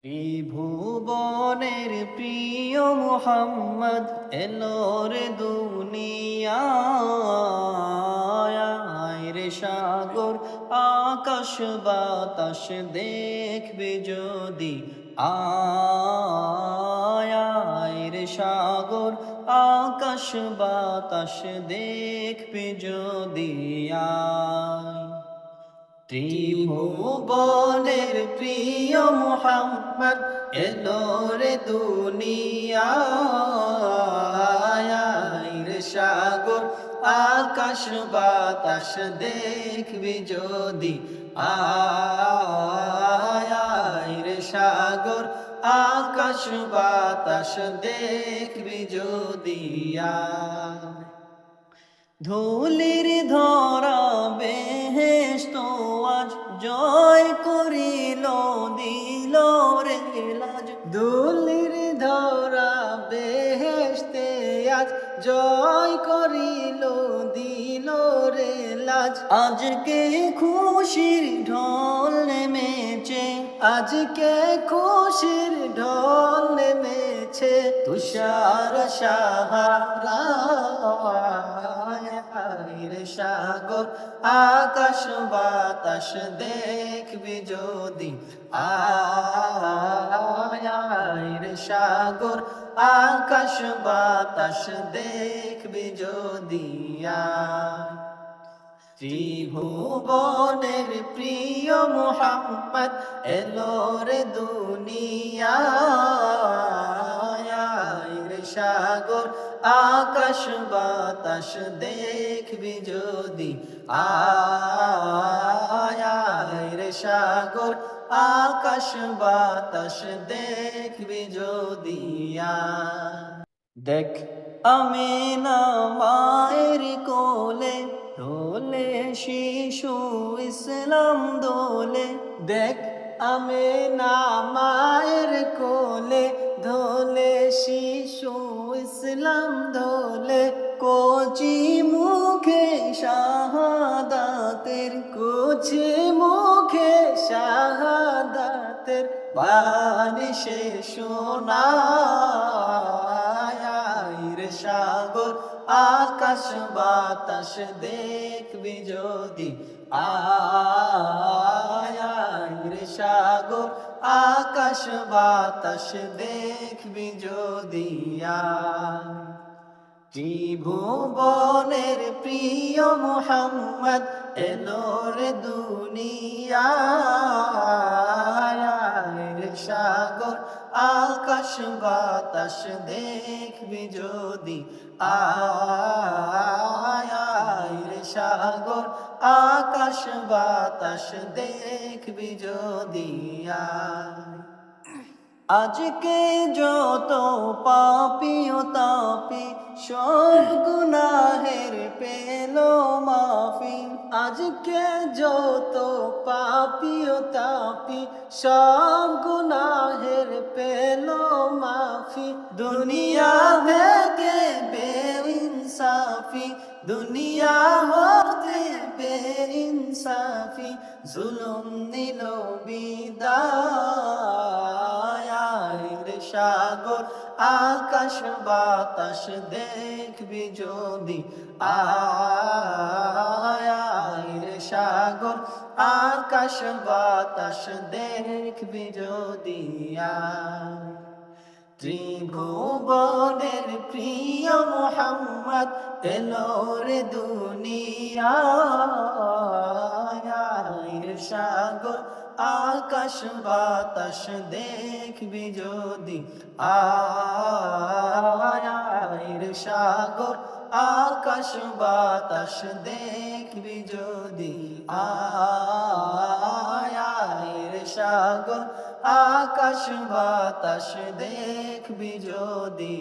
ত্রিভুবনের প্রিয় মুহাম্মদ এলোর দুনিয়ায় রে সাগর আকাশ বাতাস দেখবে যদি আয় রে সাগর আকাশ বাতাস দেখবে যদি আয় ত্রিভুবনের প্রিয় মুহাম্মদ এলোর দুনিয়ায় রে সাগর আকাশ বাতাস দেখবি যদি আয় রে সাগর আকাশ বাতাস দেখবি যদি ধুলির ধরা বেহেশত আজ জয় করিল দিল রে লাজ ধুলির ধরা বেহেশতে আজ জয় করিল দিল রে লাজ আজকে খুশির ঢল নেমেছে আজকে খুশির ঢল নেমেছে তুষার সাহারা রে সাগর আকাশ বাতাস দেখবি যদি আয় রে সাগর আকাশ বাতাস দেখবি যদি ত্রিভুবনের প্রিয় মুহাম্মদ এলোর দুনিয়ায় রে সাগর আকাশ বাতাস দেখবি যদি আয় রে সাগর আকাশ বাতাস দেখবি যদি দেখ আমিনা মায়ের কোলে দোলে শিশু ইসলাম দোলে দেখ আমিনা মায়ের কোলে দোলে শিশু ইসলাম দোলে কোচি মুখে শাহাদাতের কোচি মুখে শাহাদাতের বাণী সে শোনায় রে সাগর আকাশ বাতাস দেখবি যদি আয় রে সাগর আকাশ বাতাস দেখবি যদি ত্রিভুবনের প্রিয় মুহাম্মদ এলোর দুনিয়ায় রে সাগর আকাশ বাতাস দেখবি যদি আয় রে সাগর আকাশ বাতাস দেখবি যদি আজকে যত পাপী ও তাপি সব গুনাহের পেল মাফি আজকে যত পাপী ও তাপি সব গুনাহের পেল মাফি দুনিয়া থেকে বেইনসাফি দুনিয়া হতে বেইনসাফি জুলুম নিল বিদায় রে সাগর আকাশ বাতাস দেখবি যদি আয় রে সাগর আকাশ বাতাস দেখবি যদি ত্রিভুবনের প্রিয় মুহাম্মদ এলোর দুনিয়ায় রে সাগর আকাশ বাতাস দেখবি যদি আয় রে সাগর আকাশ বাতাস দেখবি যদি আয় রে সাগর আকাশ বাতাস দেখবি যদি